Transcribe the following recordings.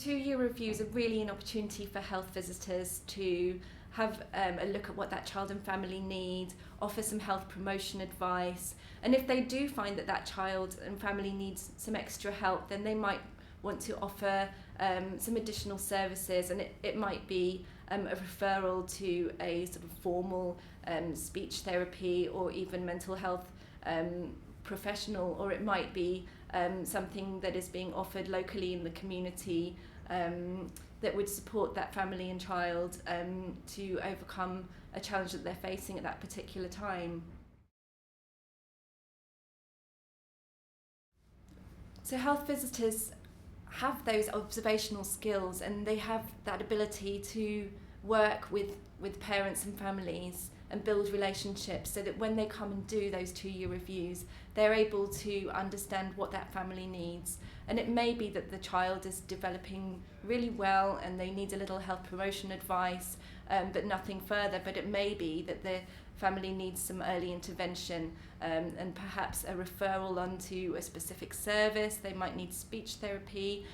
2-year reviews are really an opportunity for health visitors to have a look at what that child and family need, offer some health promotion advice, and if they do find that that child and family needs some extra help, then they might want to offer some additional services, and it might be a referral to a sort of formal speech therapy or even mental health professional, or it might be something that is being offered locally in the community that would support that family and child to overcome a challenge that they're facing at that particular time. So health visitors have those observational skills, and they have that ability to work with parents and families and build relationships, so that when they come and do those 2-year reviews, they're able to understand what that family needs. And it may be that the child is developing really well and they need a little health promotion advice, but nothing further. But it may be that the family needs some early intervention and perhaps a referral onto a specific service. They might need speech therapy.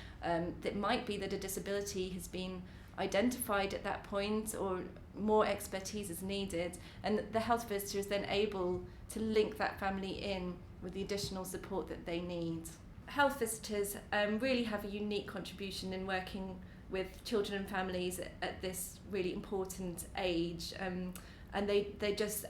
It might be that a disability has been identified at that point, or more expertise is needed, and the health visitor is then able to link that family in with the additional support that they need. Health visitors really have a unique contribution in working with children and families at this really important age, and they just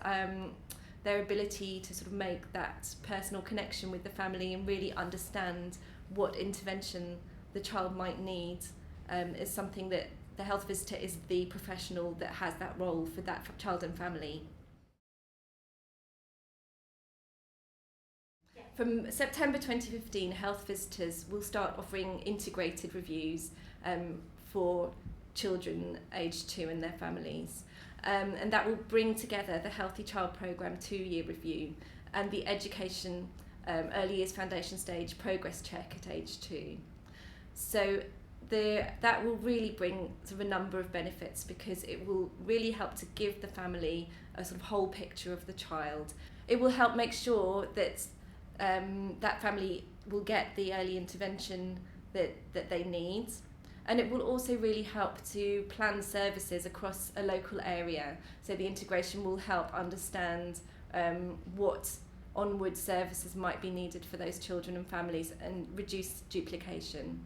their ability to sort of make that personal connection with the family and really understand what intervention the child might need is something that the health visitor is the professional that has that role for that child and family. From September 2015, health visitors will start offering integrated reviews for children aged 2 and their families. And that will bring together the Healthy Child Programme 2-year review and the Education Early Years Foundation Stage Progress Check at age 2. So that will really bring sort of a number of benefits, because it will really help to give the family a sort of whole picture of the child. It will help make sure that that family will get the early intervention that they need, and it will also really help to plan services across a local area. So the integration will help understand what onward services might be needed for those children and families and reduce duplication.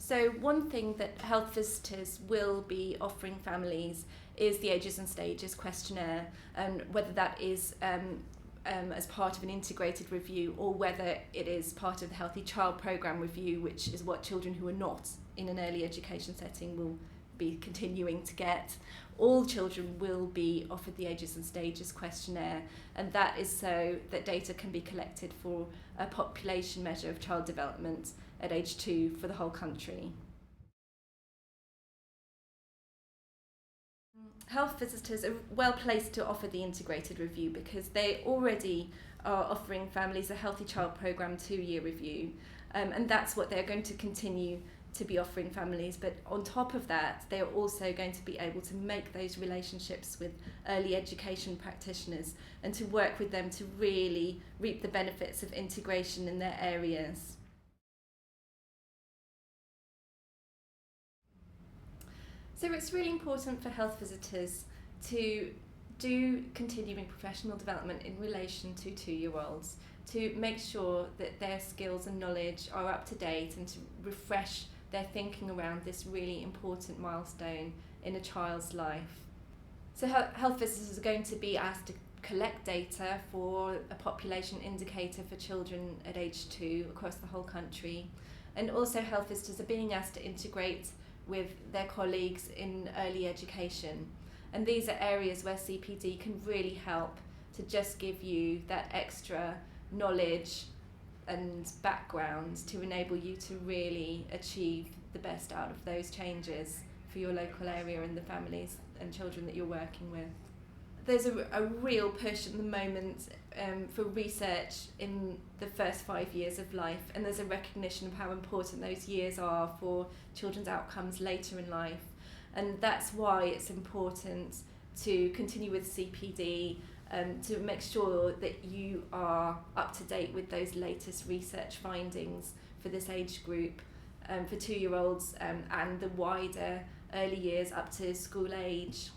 So one thing that health visitors will be offering families is the Ages and Stages questionnaire, and whether that is as part of an integrated review, or whether it is part of the Healthy Child Programme review, which is what children who are not in an early education setting will be continuing to get. All children will be offered the Ages and Stages questionnaire, and that is so that data can be collected for a population measure of child development at age 2 for the whole country. Health visitors are well placed to offer the integrated review, because they already are offering families a Healthy Child Programme 2-year review, and that's what they're going to continue to be offering families. But on top of that, they are also going to be able to make those relationships with early education practitioners and to work with them to really reap the benefits of integration in their areas. So it's really important for health visitors to do continuing professional development in relation to 2-year-olds, to make sure that their skills and knowledge are up to date, and to refresh their thinking around this really important milestone in a child's life. So health visitors are going to be asked to collect data for a population indicator for children at age 2 across the whole country, and also health visitors are being asked to integrate with their colleagues in early education. And these are areas where CPD can really help to just give you that extra knowledge and background to enable you to really achieve the best out of those changes for your local area and the families and children that you're working with. There's a real push at the moment for research in the first 5 years of life, and there's a recognition of how important those years are for children's outcomes later in life, and that's why it's important to continue with CPD, to make sure that you are up to date with those latest research findings for this age group, for 2-year-olds and the wider early years up to school age.